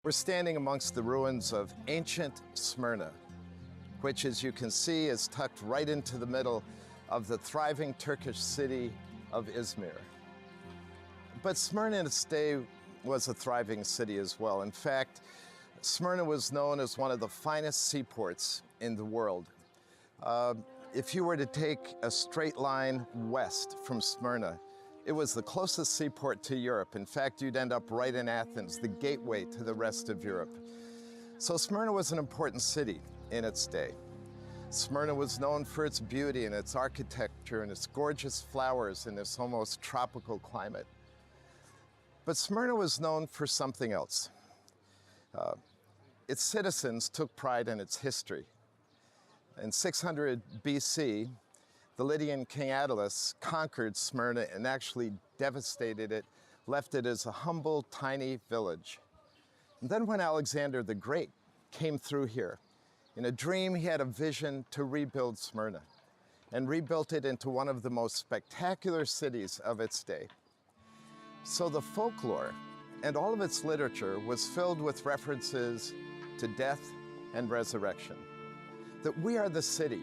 We're standing amongst the ruins of ancient Smyrna, which, as you can see, is tucked right into the middle of the thriving Turkish city of Izmir. But Smyrna in its day was a thriving city as well. In fact, Smyrna was known as one of the finest seaports in the world. If you were to take a straight line west from Smyrna, it was the closest seaport to Europe. In fact, you'd end up right in Athens, the gateway to the rest of Europe. So Smyrna was an important city in its day. Smyrna was known for its beauty and its architecture and its gorgeous flowers and its almost tropical climate. But Smyrna was known for something else. Its citizens took pride in its history. In 600 BC, the Lydian king Attalus conquered Smyrna and actually devastated it, left it as a humble, tiny village. And then when Alexander the Great came through here, in a dream he had a vision to rebuild Smyrna and rebuilt it into one of the most spectacular cities of its day. So the folklore and all of its literature was filled with references to death and resurrection. That we are the city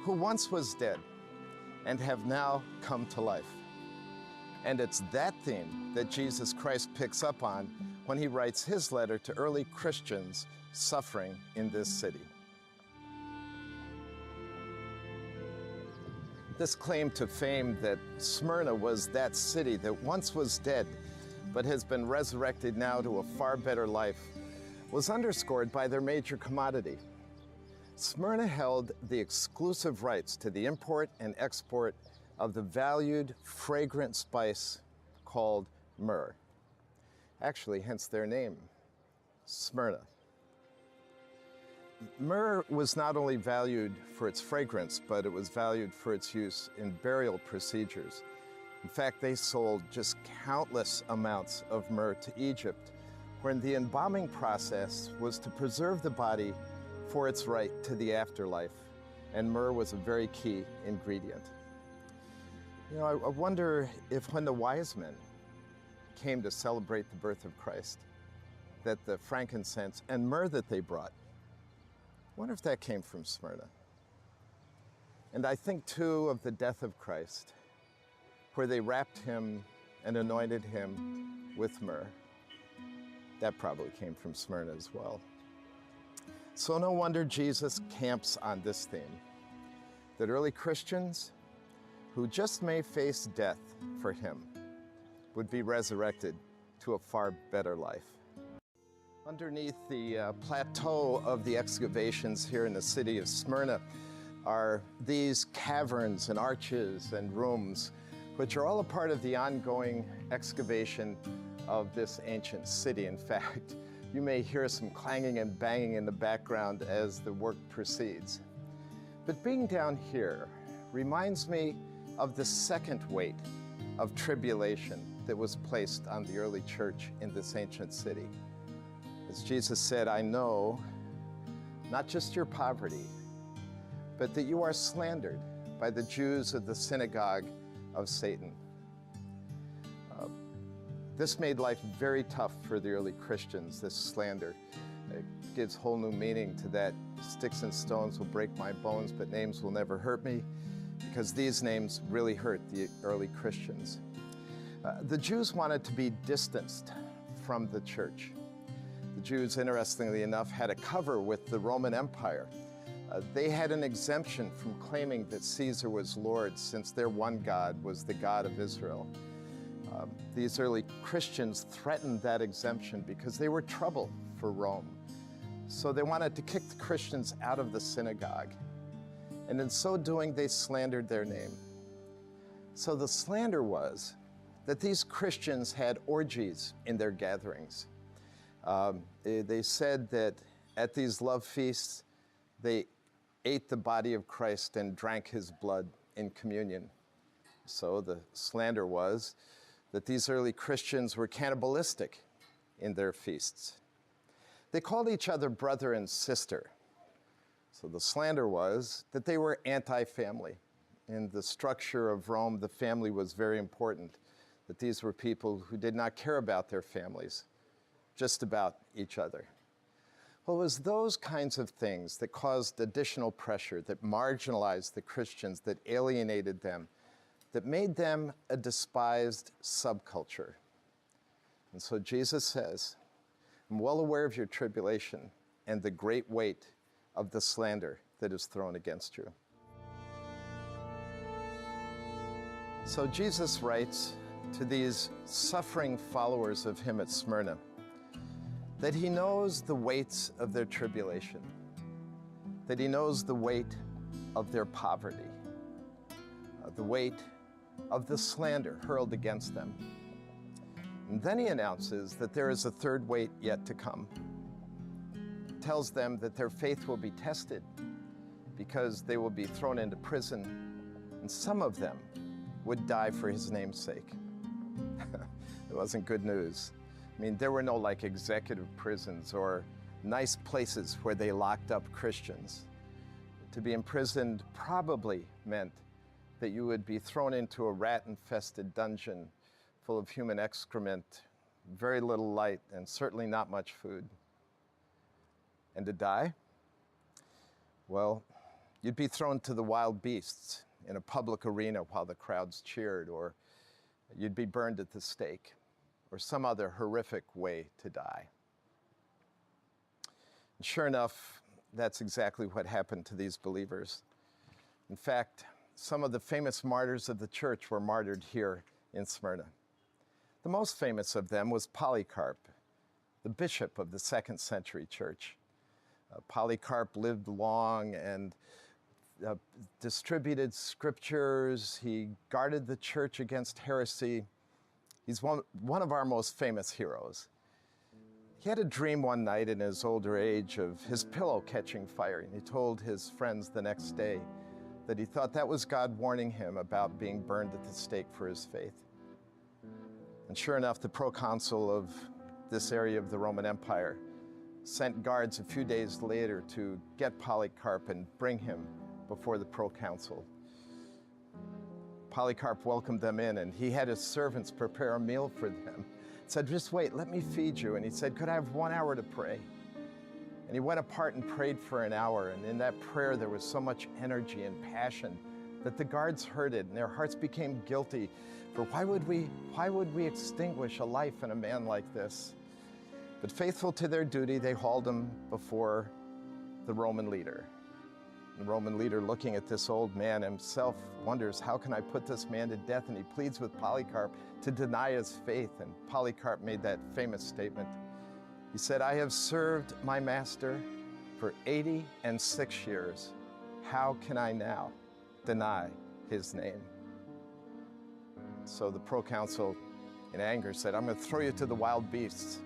who once was dead and have now come to life. And it's that theme that Jesus Christ picks up on when he writes his letter to early Christians suffering in this city. This claim to fame that Smyrna was that city that once was dead but has been resurrected now to a far better life was underscored by their major commodity. Smyrna held the exclusive rights to the import and export of the valued, fragrant spice called myrrh. Actually, hence their name, Smyrna. Myrrh was not only valued for its fragrance, but it was valued for its use in burial procedures. In fact, they sold just countless amounts of myrrh to Egypt, where the embalming process was to preserve the body for its right to the afterlife, and myrrh was a very key ingredient. You know, I wonder if when the wise men came to celebrate the birth of Christ, that the frankincense and myrrh that they brought, I wonder if that came from Smyrna. And I think too of the death of Christ, where they wrapped him and anointed him with myrrh. That probably came from Smyrna as well. So no wonder Jesus camps on this theme, that early Christians who just may face death for him would be resurrected to a far better life. Underneath the plateau of the excavations here in the city of Smyrna are these caverns and arches and rooms, which are all a part of the ongoing excavation of this ancient city. In fact, you may hear some clanging and banging in the background as the work proceeds. But being down here reminds me of the second weight of tribulation that was placed on the early church in this ancient city. As Jesus said, I know not just your poverty, but that you are slandered by the Jews of the synagogue of Satan. This made life very tough for the early Christians, this slander. It gives whole new meaning to that. Sticks and stones will break my bones, but names will never hurt me, because these names really hurt the early Christians. The Jews wanted to be distanced from the church. The Jews, interestingly enough, had a cover with the Roman Empire. They had an exemption from claiming that Caesar was Lord, since their one God was the God of Israel. These early Christians threatened that exemption because they were trouble for Rome. So they wanted to kick the Christians out of the synagogue. And in so doing, they slandered their name. So the slander was that these Christians had orgies in their gatherings. They said that at these love feasts, they ate the body of Christ and drank his blood in communion. So the slander was that these early Christians were cannibalistic in their feasts. They called each other brother and sister. So the slander was that they were anti-family. In the structure of Rome, the family was very important, that these were people who did not care about their families, just about each other. Well, it was those kinds of things that caused additional pressure, that marginalized the Christians, that alienated them, that made them a despised subculture. And so Jesus says, I'm well aware of your tribulation and the great weight of the slander that is thrown against you. So Jesus writes to these suffering followers of him at Smyrna that he knows the weights of their tribulation, that he knows the weight of their poverty, the weight of the slander hurled against them. And then he announces that there is a third weight yet to come. He tells them that their faith will be tested because they will be thrown into prison, and some of them would die for his name's sake. It wasn't good news. I mean, there were no like executive prisons or nice places where they locked up Christians. To be imprisoned probably meant that you would be thrown into a rat-infested dungeon full of human excrement, very little light, and certainly not much food. And to die? Well, you'd be thrown to the wild beasts in a public arena while the crowds cheered, or you'd be burned at the stake, or some other horrific way to die. And sure enough, that's exactly what happened to these believers. In fact, some of the famous martyrs of the church were martyred here in Smyrna. The most famous of them was Polycarp, the bishop of the 2nd century church. Polycarp lived long and distributed scriptures. He guarded the church against heresy. He's one of our most famous heroes. He had a dream one night in his older age of his pillow catching fire, and he told his friends the next day that he thought that was God warning him about being burned at the stake for his faith. And sure enough, the proconsul of this area of the Roman Empire sent guards a few days later to get Polycarp and bring him before the proconsul. Polycarp welcomed them in, and he had his servants prepare a meal for them. Said, just wait, let me feed you. And he said, could I have 1 hour to pray? And he went apart and prayed for an hour, and in that prayer there was so much energy and passion that the guards heard it, and their hearts became guilty. For why would we extinguish a life in a man like this? But faithful to their duty, they hauled him before the Roman leader. The Roman leader, looking at this old man himself, wonders, how can I put this man to death? And he pleads with Polycarp to deny his faith. And Polycarp made that famous statement. He said, I have served my master for 86 years. How can I now deny his name? So the proconsul, in anger, said, I'm going to throw you to the wild beasts.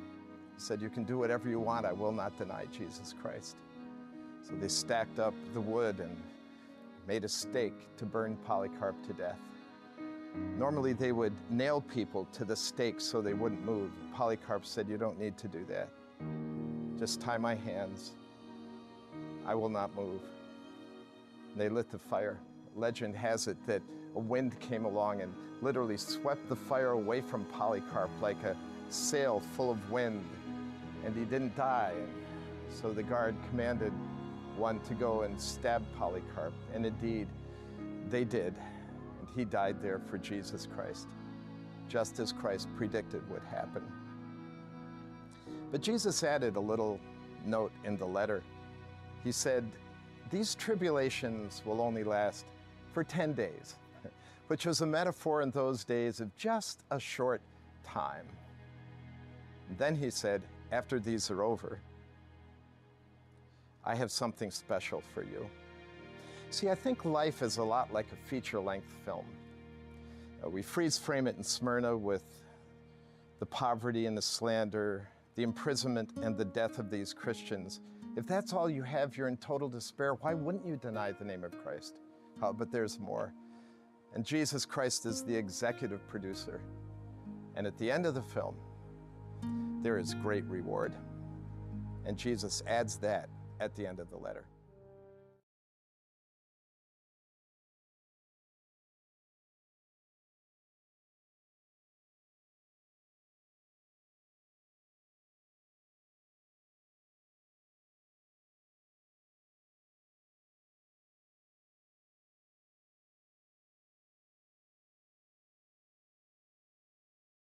He said, you can do whatever you want. I will not deny Jesus Christ. So they stacked up the wood and made a stake to burn Polycarp to death. Normally they would nail people to the stake so they wouldn't move. Polycarp said, you don't need to do that. Just tie my hands. I will not move. And they lit the fire. Legend has it that a wind came along and literally swept the fire away from Polycarp like a sail full of wind, and he didn't die. So the guard commanded one to go and stab Polycarp, and indeed they did, and he died there for Jesus Christ, just as Christ predicted would happen. But Jesus added a little note in the letter. He said, these tribulations will only last for 10 days, which was a metaphor in those days of just a short time. And then he said, after these are over, I have something special for you. See, I think life is a lot like a feature-length film. We freeze frame it in Smyrna with the poverty and the slander, the imprisonment and the death of these Christians. If that's all you have, you're in total despair. Why wouldn't you deny the name of Christ? But there's more. And Jesus Christ is the executive producer. And at the end of the film, there is great reward. And Jesus adds that at the end of the letter.